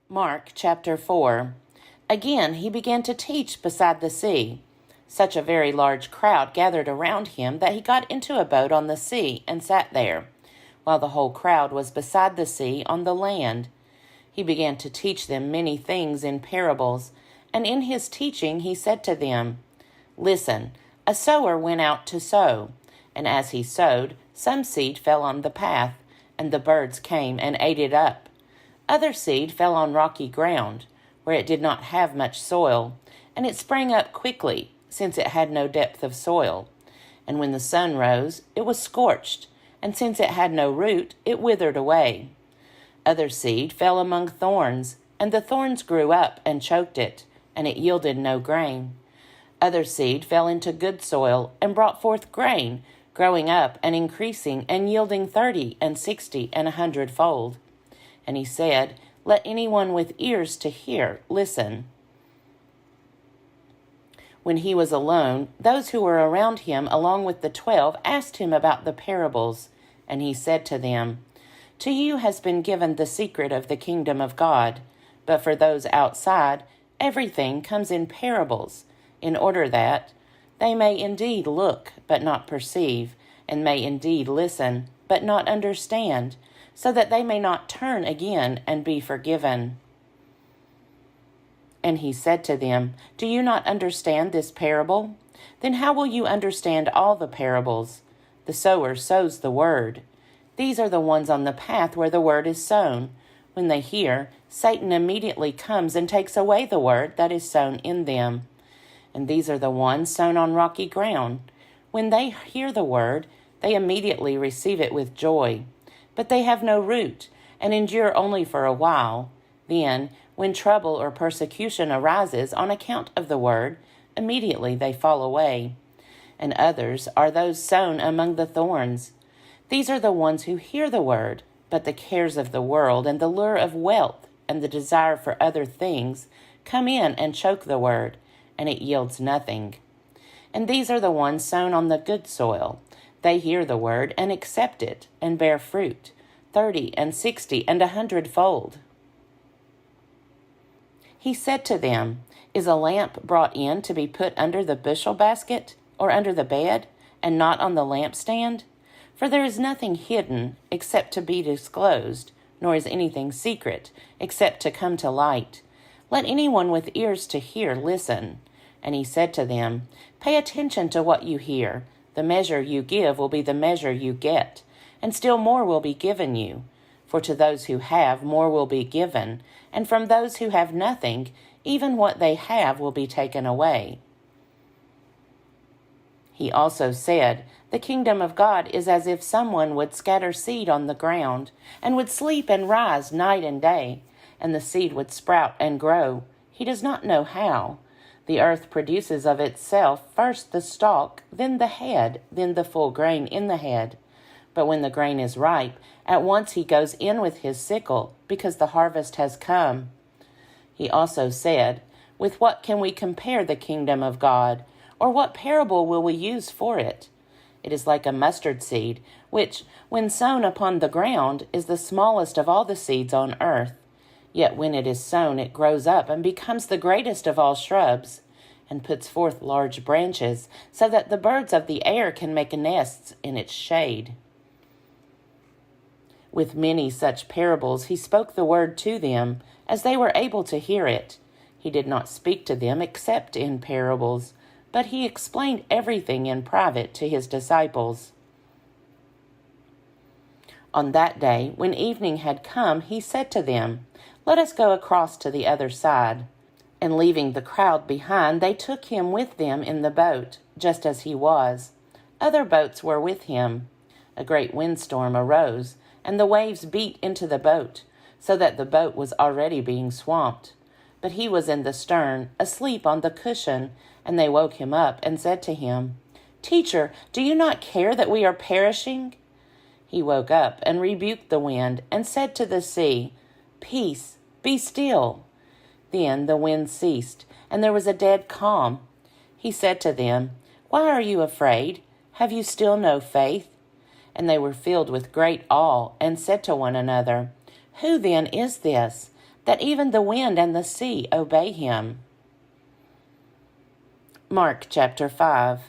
Mark chapter 4. Again he began to teach beside the sea. Such a very large crowd gathered around him that he got into a boat on the sea and sat there, while the whole crowd was beside the sea on the land. He began to teach them many things in parables, and in his teaching he said to them, Listen, a sower went out to sow, and as he sowed, some seed fell on the path, and the birds came and ate it up. Other seed fell on rocky ground, where it did not have much soil, and it sprang up quickly, since it had no depth of soil. And when the sun rose, it was scorched, and since it had no root, it withered away. Other seed fell among thorns, and the thorns grew up and choked it, and it yielded no grain. Other seed fell into good soil, and brought forth grain, growing up and increasing, and yielding 30 and 60 and 100-fold. And he said, Let anyone with ears to hear listen. When he was alone, those who were around him along with the 12 asked him about the parables. And he said to them, To you has been given the secret of the kingdom of God, but for those outside, everything comes in parables, in order that they may indeed look, but not perceive, and may indeed listen, but not understand, so that they may not turn again and be forgiven. And he said to them, Do you not understand this parable? Then how will you understand all the parables? The sower sows the word. These are the ones on the path where the word is sown. When they hear, Satan immediately comes and takes away the word that is sown in them. And these are the ones sown on rocky ground. When they hear the word, they immediately receive it with joy. But they have no root, and endure only for a while. Then, when trouble or persecution arises on account of the word, immediately they fall away. And others are those sown among the thorns. These are the ones who hear the word, but the cares of the world and the lure of wealth and the desire for other things come in and choke the word, and it yields nothing. And these are the ones sown on the good soil. They hear the word and accept it, and bear fruit, 30 and 60 and 100-fold. He said to them, Is a lamp brought in to be put under the bushel basket, or under the bed, and not on the lampstand? For there is nothing hidden, except to be disclosed, nor is anything secret, except to come to light. Let anyone with ears to hear listen. And he said to them, Pay attention to what you hear. The measure you give will be the measure you get, and still more will be given you. For to those who have, more will be given, and from those who have nothing, even what they have will be taken away. He also said, The kingdom of God is as if someone would scatter seed on the ground, and would sleep and rise night and day, and the seed would sprout and grow. He does not know how. The earth produces of itself first the stalk, then the head, then the full grain in the head. But when the grain is ripe, at once he goes in with his sickle, because the harvest has come. He also said, With what can we compare the kingdom of God? Or what parable will we use for it? It is like a mustard seed, which, when sown upon the ground, is the smallest of all the seeds on earth. Yet when it is sown, it grows up and becomes the greatest of all shrubs, and puts forth large branches, so that the birds of the air can make nests in its shade. With many such parables he spoke the word to them, as they were able to hear it. He did not speak to them except in parables, but he explained everything in private to his disciples. On that day, when evening had come, he said to them, Let us go across to the other side. And leaving the crowd behind, they took him with them in the boat, just as he was. Other boats were with him. A great windstorm arose, and the waves beat into the boat, so that the boat was already being swamped. But he was in the stern, asleep on the cushion, and they woke him up and said to him, Teacher, do you not care that we are perishing? He woke up and rebuked the wind, and said to the sea, Peace, be still. Then the wind ceased, and there was a dead calm. He said to them, Why are you afraid? Have you still no faith? And they were filled with great awe, and said to one another, Who then is this? that even the wind and the sea obey him. Mark chapter 5.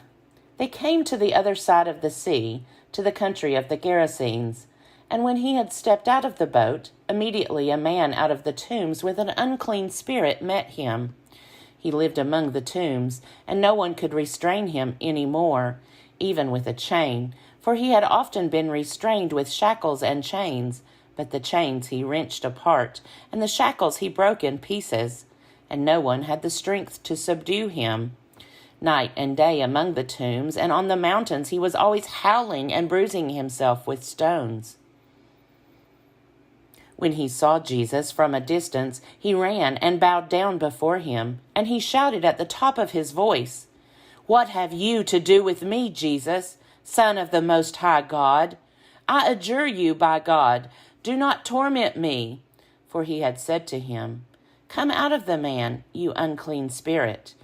They came to the other side of the sea, to the country of the Gerasenes. And when he had stepped out of the boat, immediately a man out of the tombs with an unclean spirit met him. He lived among the tombs, and no one could restrain him any more, even with a chain, for he had often been restrained with shackles and chains, but the chains he wrenched apart, and the shackles he broke in pieces, and no one had the strength to subdue him. Night and day among the tombs, and on the mountains he was always howling and bruising himself with stones. When he saw Jesus from a distance, he ran and bowed down before him, and he shouted at the top of his voice, "What have you to do with me, Jesus, Son of the Most High God? I adjure you by God, do not torment me." For he had said to him, "Come out of the man, you unclean spirit."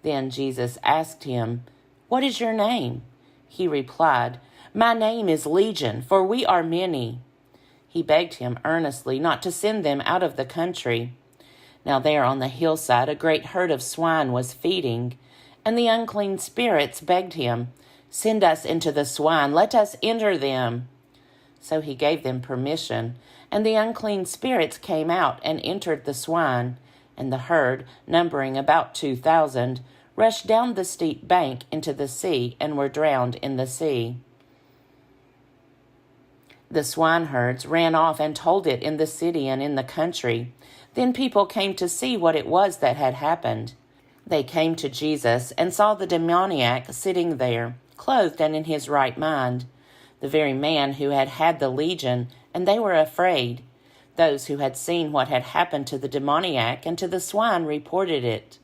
Then Jesus asked him, "What is your name?" He replied, "My name is Legion, for we are many." He begged him earnestly not to send them out of the country. Now there on the hillside a great herd of swine was feeding, and the unclean spirits begged him, "Send us into the swine, let us enter them." So he gave them permission, and the unclean spirits came out and entered the swine, and the herd, numbering about 2,000, rushed down the steep bank into the sea and were drowned in the sea. The swineherds ran off and told it in the city and in the country. Then people came to see what it was that had happened. They came to Jesus and saw the demoniac sitting there, clothed and in his right mind, the very man who had had the legion, and they were afraid. Those who had seen what had happened to the demoniac and to the swine reported it.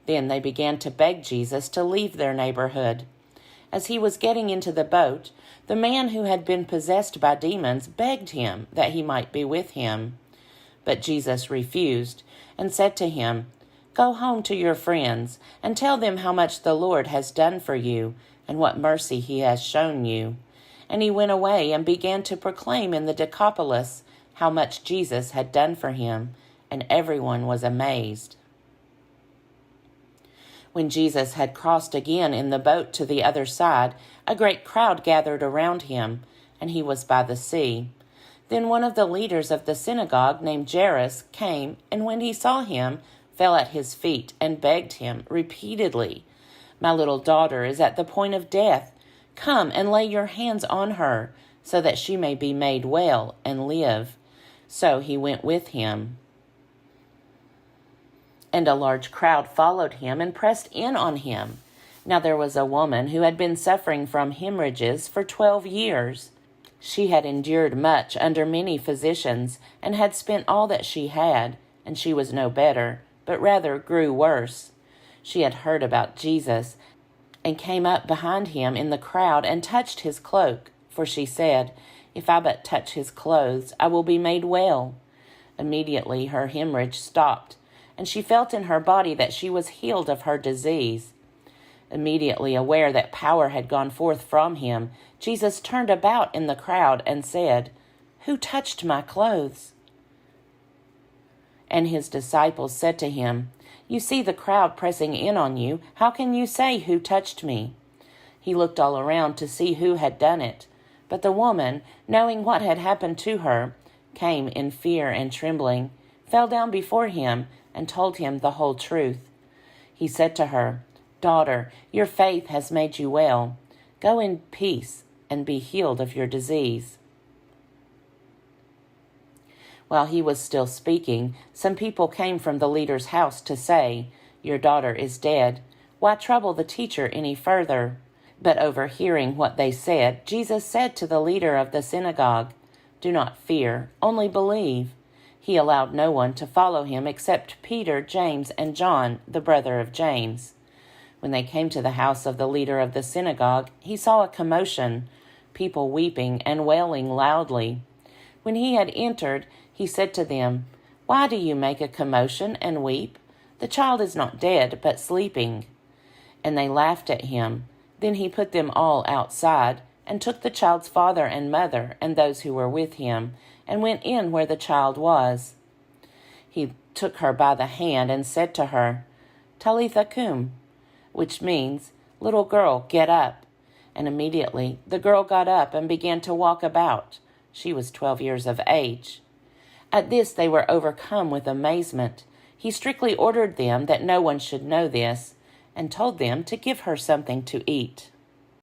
Then they began to beg Jesus to leave their neighborhood. As he was getting into the boat, the man who had been possessed by demons begged him that he might be with him. But Jesus refused and said to him, "Go home to your friends and tell them how much the Lord has done for you and what mercy he has shown you." And he went away and began to proclaim in the Decapolis how much Jesus had done for him, and everyone was amazed. When Jesus had crossed again in the boat to the other side, a great crowd gathered around him, and he was by the sea. Then one of the leaders of the synagogue, named Jairus, came, and when he saw him, fell at his feet and begged him repeatedly, "My little daughter is at the point of death. Come and lay your hands on her, so that she may be made well and live." So he went with him. And a large crowd followed him and pressed in on him. Now there was a woman who had been suffering from hemorrhages for 12 years. She had endured much under many physicians, and had spent all that she had, and she was no better, but rather grew worse. She had heard about Jesus, and came up behind him in the crowd and touched his cloak, for she said, "If I but touch his clothes, I will be made well." Immediately her hemorrhage stopped, and she felt in her body that she was healed of her disease. Immediately aware that power had gone forth from him, Jesus turned about in the crowd and said, "Who touched my clothes?" And his disciples said to him, "You see the crowd pressing in on you. How can you say, 'Who touched me?'" He looked all around to see who had done it. But the woman, knowing what had happened to her, came in fear and trembling, fell down before him, and told him the whole truth. He said to her, "Daughter, your faith has made you well. Go in peace and be healed of your disease." While he was still speaking, some people came from the leader's house to say, "Your daughter is dead. Why trouble the teacher any further?" But overhearing what they said, Jesus said to the leader of the synagogue, "Do not fear, only believe." He allowed no one to follow him except Peter, James, and John, the brother of James. When they came to the house of the leader of the synagogue, he saw a commotion, people weeping and wailing loudly. When he had entered, he said to them, "Why do you make a commotion and weep? The child is not dead, but sleeping." And they laughed at him. Then he put them all outside, and took the child's father and mother and those who were with him, and went in where the child was. He took her by the hand and said to her, Talitha cum, which means, Little girl, get up. And immediately the girl got up and began to walk about. She was 12 years of age. At this they were overcome with amazement. He strictly ordered them that no one should know this, and told them to give her something to eat.